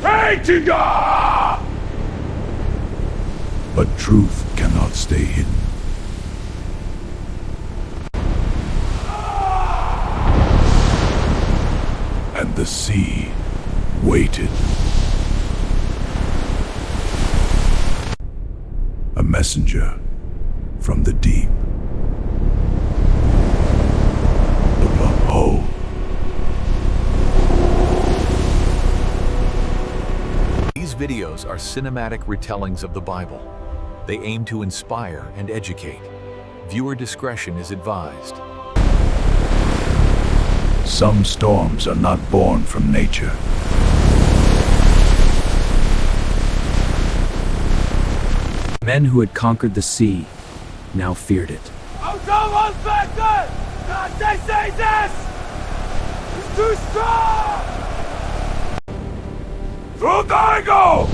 hating God! But truth cannot stay hidden. And the sea waited. A messenger from the deep. Oh. These videos are cinematic retellings of the Bible. They aim to inspire and educate. Viewer discretion is advised. Some storms are not born from nature. Men who had conquered the sea now feared it. They say this! It's too strong! Fuego!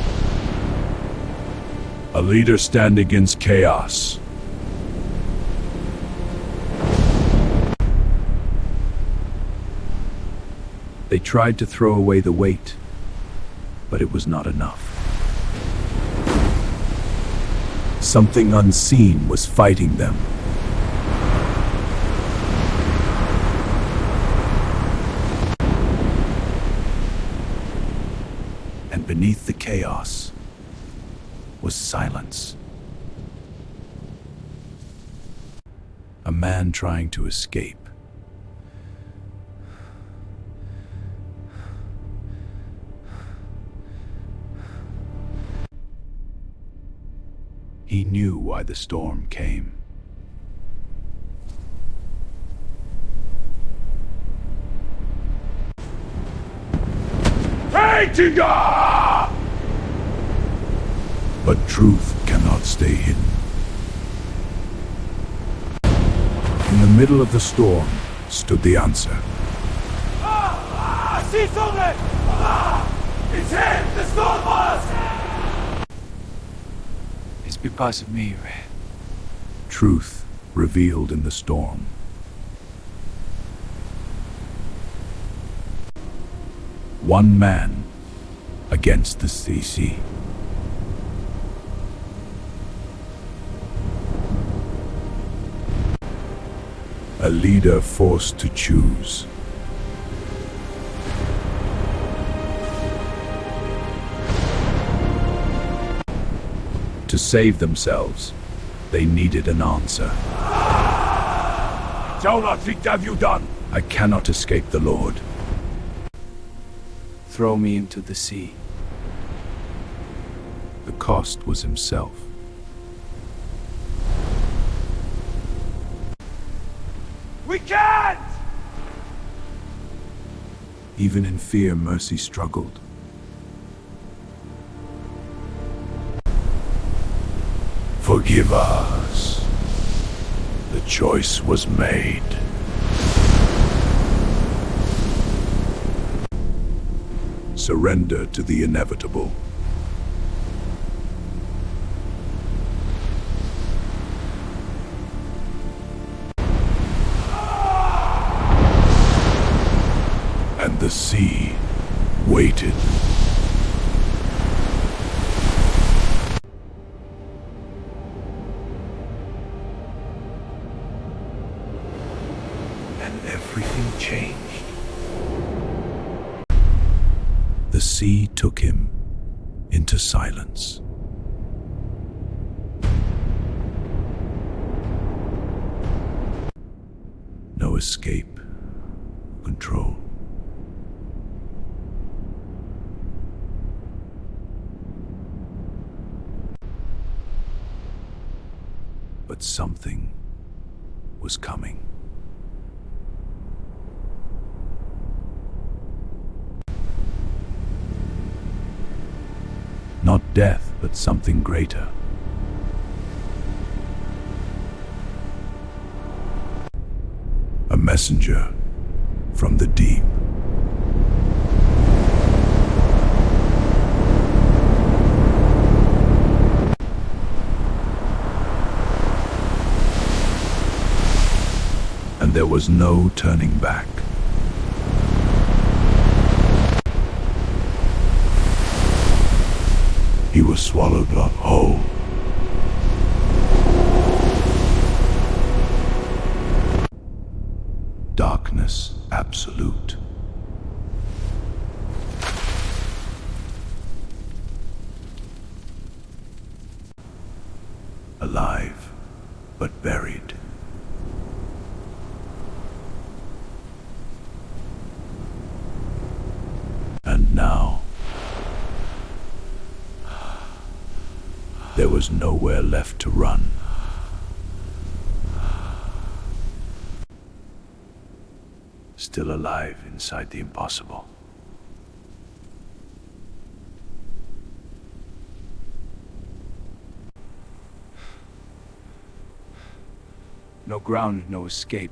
A leader stand against chaos. They tried to throw away the weight, but it was not enough. Something unseen was fighting them. And beneath the chaos was silence. A man trying to escape. He knew why the storm came. Hating God! But truth cannot stay hidden. In the middle of the storm stood the answer. I see something! It's him! The storm was! It's because of me, Ray. Truth revealed in the storm. One man against the sea. A leader forced to choose. To save themselves, they needed an answer. Jonah, what have you done? I cannot escape the Lord. Throw me into the sea. The cost was himself. We can't! Even in fear, mercy struggled. Forgive us. The choice was made. Surrender to the inevitable. And the sea waited. And everything changed. The sea took him into silence. No escape, control. But something was coming. Not death, but something greater. A messenger from the deep. And there was no turning back. was swallowed up whole. Darkness absolute. Alive, but buried. And now, there was nowhere left to run. Still alive inside the impossible. No ground, no escape.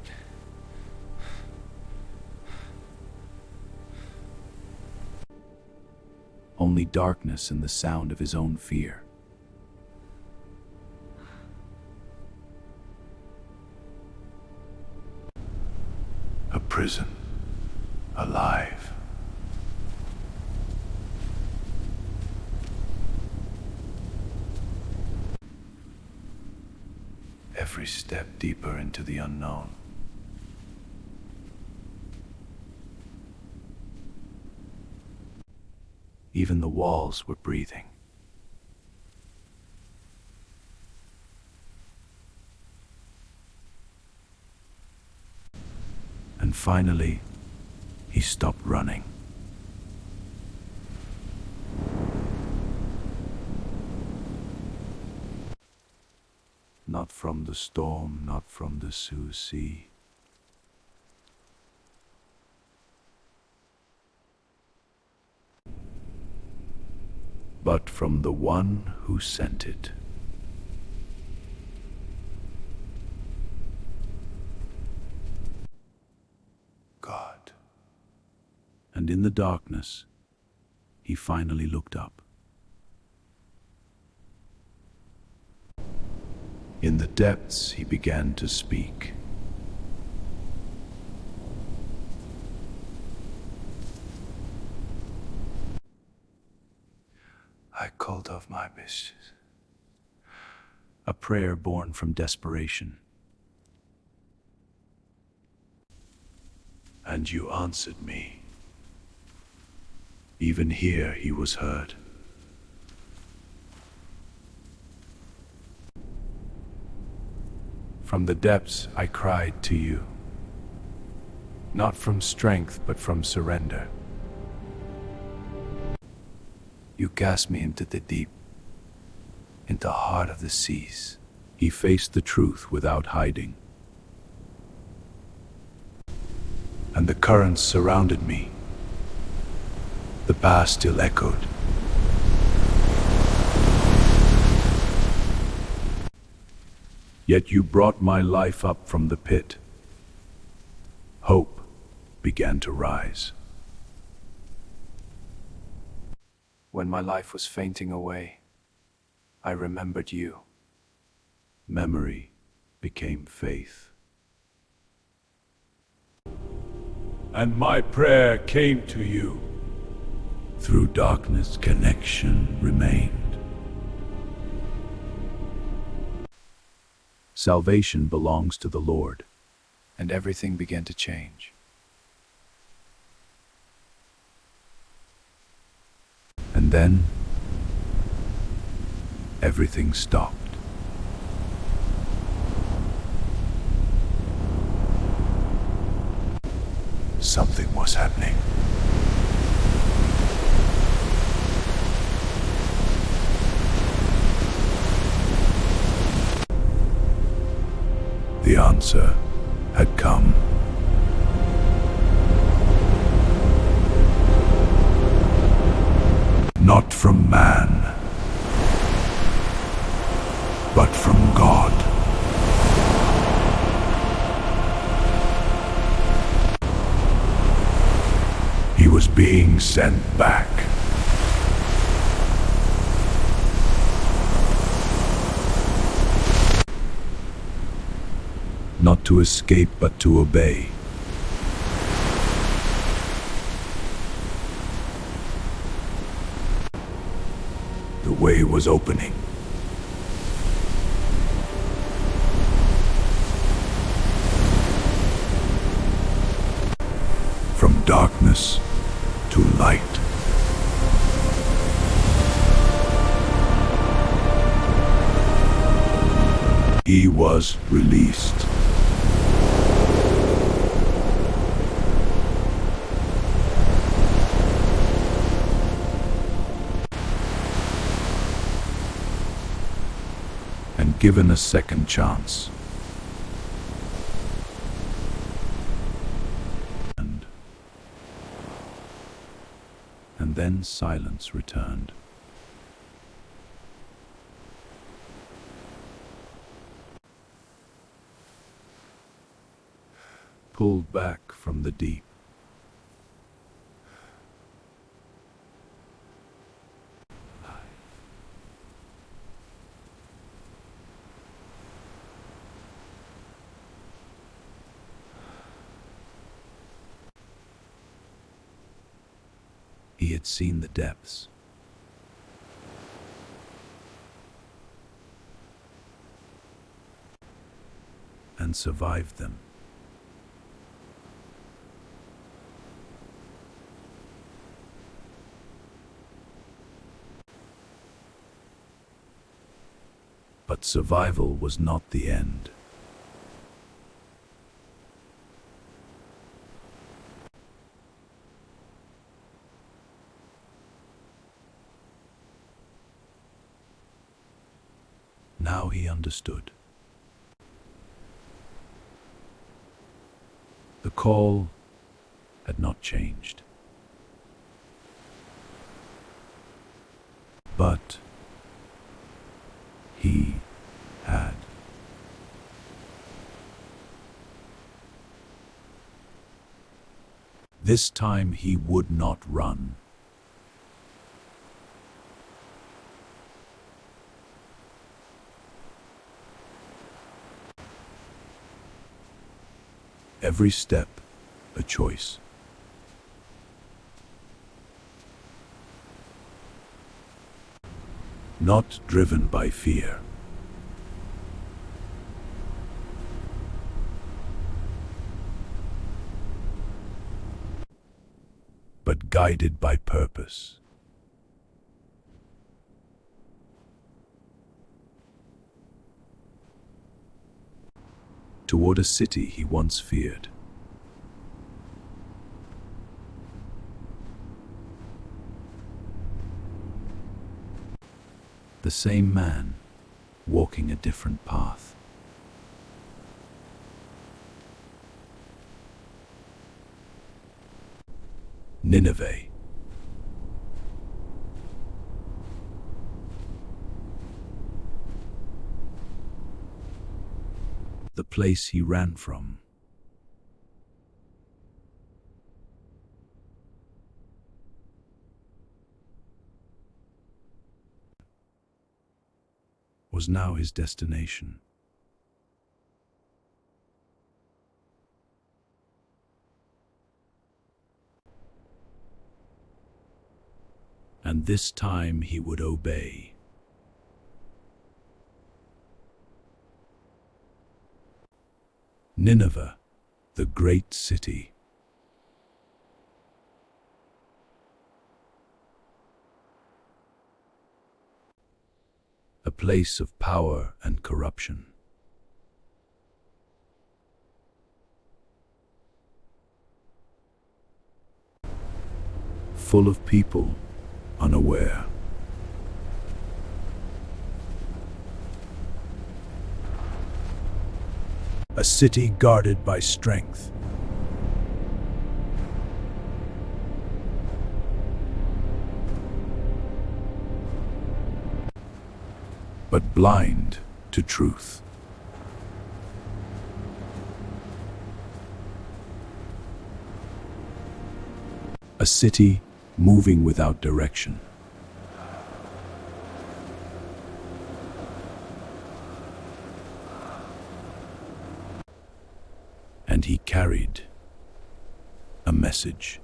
Only darkness and the sound of his own fear. A prison. Alive. Every step deeper into the unknown. Even the walls were breathing. And finally, he stopped running. Not from the storm, not from the Sioux Sea. But from the one who sent it. God. And in the darkness, he finally looked up. In the depths, he began to speak. I called off my business. A prayer born from desperation. And you answered me. Even here he was heard. From the depths I cried to you, not from strength but from surrender. You cast me into the deep, into the heart of the seas. He faced the truth without hiding. And the currents surrounded me. The past still echoed. Yet you brought my life up from the pit. Hope began to rise. When my life was fainting away, I remembered you. Memory became faith. And my prayer came to you. Through darkness, connection remained. Salvation belongs to the Lord, and everything began to change. And then, everything stopped. Something was happening. The answer had come. Not from man, but from God. He was being sent back. Not to escape, but to obey. The way was opening. From darkness to light. He was released. And given a second chance. And then silence returned. Pulled back from the deep. He had seen the depths. And survived them. But survival was not the end. Now he understood. The call had not changed. But he had. This time he would not run. Every step, a choice. Not driven by fear. But guided by purpose. Toward a city he once feared. The same man, walking a different path. Nineveh. The place he ran from. Was now his destination. And this time he would obey. Nineveh, the great city. A place of power and corruption. Full of people unaware. A city guarded by strength. But blind to truth. A city moving without direction. And he carried a message.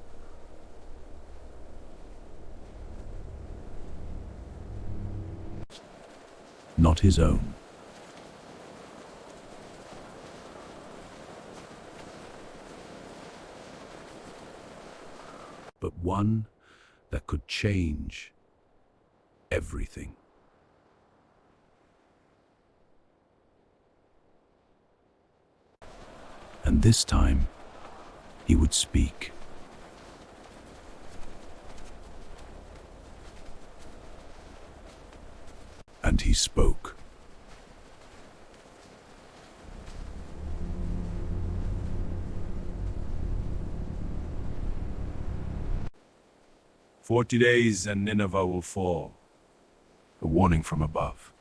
not his own. But one that could change everything. And this time, he would speak. And he spoke. "40 days and Nineveh will fall." A warning from above.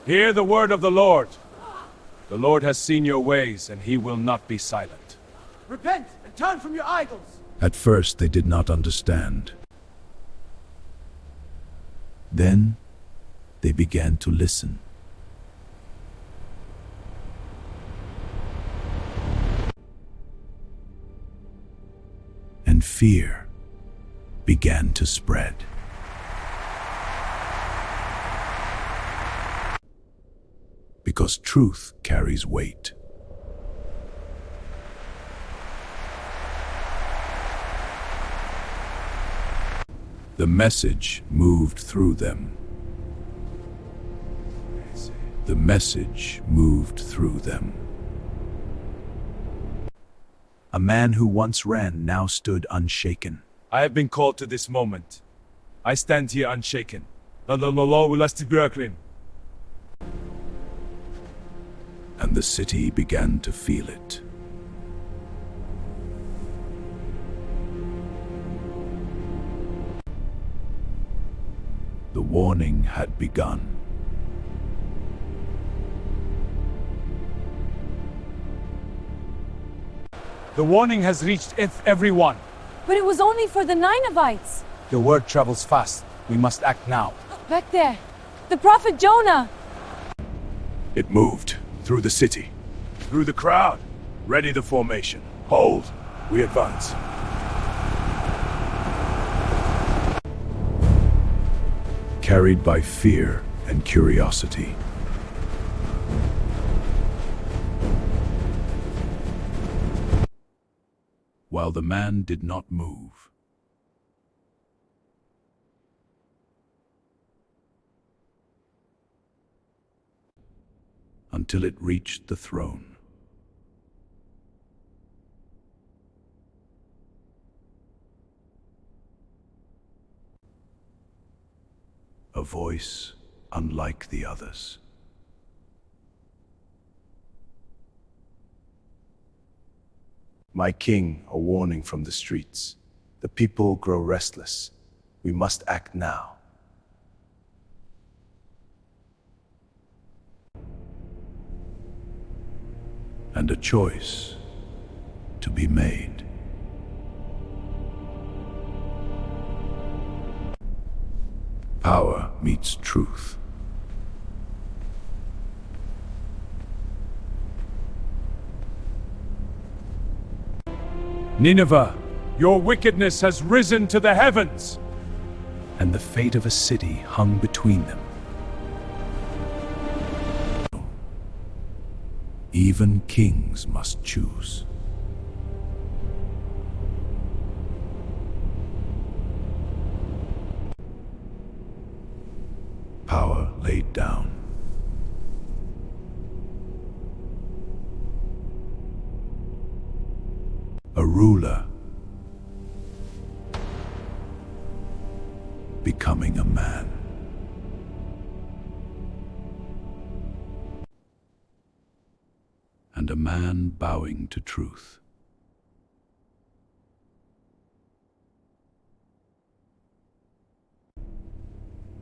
Hear the word of the Lord. The Lord has seen your ways, and he will not be silent. Repent and turn from your idols. At first they did not understand. Then they began to listen. And fear began to spread. Because truth carries weight. The message moved through them. The message moved through them. A man who once ran now stood unshaken. I have been called to this moment. I stand here unshaken. The Lord will last Brooklyn. And the city began to feel it. The warning had begun. The warning has reached everyone. But it was only for the Ninevites. The word travels fast. We must act now. Back there, the prophet Jonah. It moved through the city, through the crowd. Ready the formation. Hold. We advance. Carried by fear and curiosity. While the man did not move. Until it reached the throne. A voice unlike the others. My king, a warning from the streets. The people grow restless. We must act now. And a choice to be made. Power meets truth. Nineveh, your wickedness has risen to the heavens. And the fate of a city hung between them. Even kings must choose. Power laid down. A ruler becoming a man. And a man bowing to truth.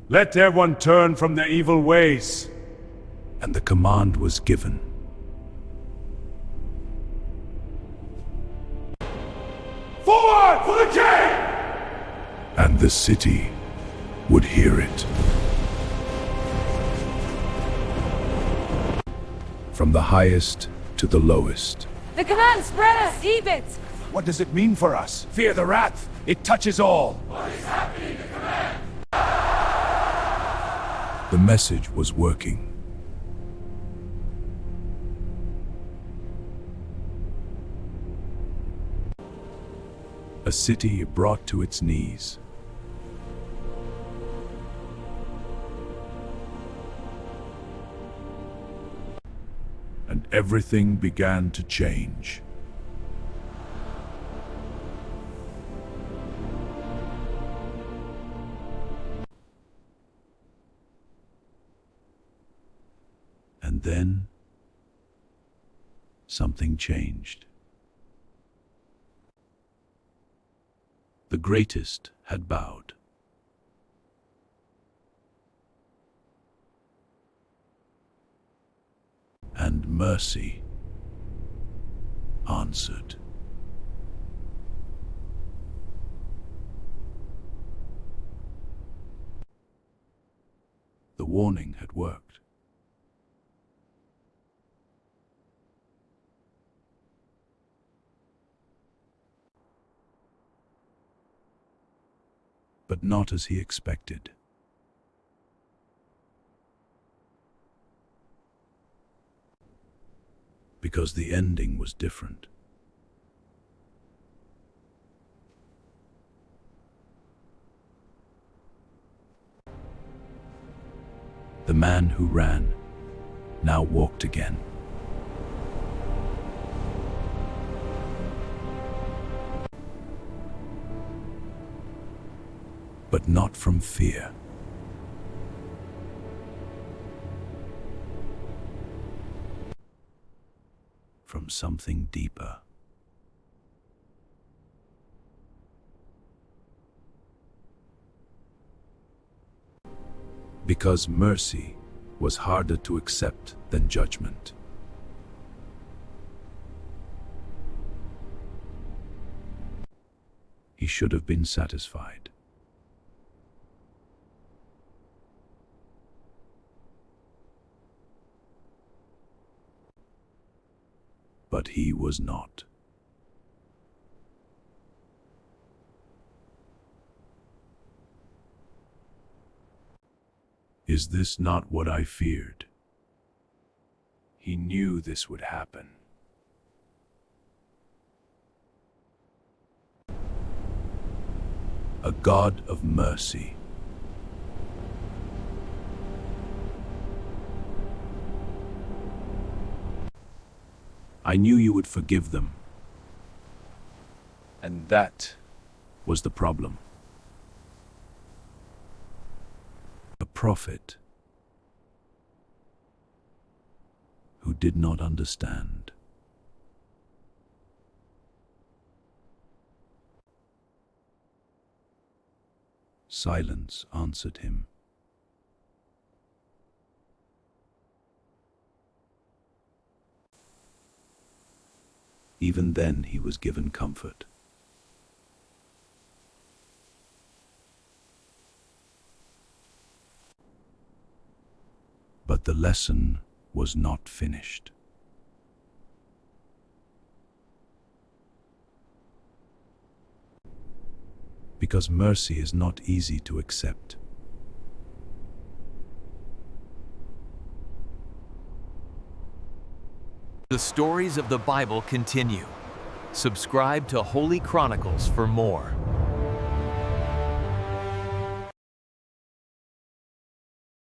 Let everyone turn from their evil ways. And the command was given. Forward for the king! And the city would hear it. From the highest to the lowest. The command spread us, heave it. What does it mean for us? Fear the wrath. It touches all. What is happening? The message was working. A city brought to its knees. And everything began to change. And then something changed. The greatest had bowed. And mercy answered. The warning had worked. But not as he expected. Because the ending was different. The man who ran now walked again. But not from fear. From something deeper. Because mercy was harder to accept than judgment. He should have been satisfied. But he was not. Is this not what I feared? He knew this would happen. A God of mercy. I knew you would forgive them. And that was the problem. A prophet who did not understand. Silence answered him. Even then he was given comfort. But the lesson was not finished. Because mercy is not easy to accept. The stories of the Bible continue. Subscribe to Holy Chronicles for more.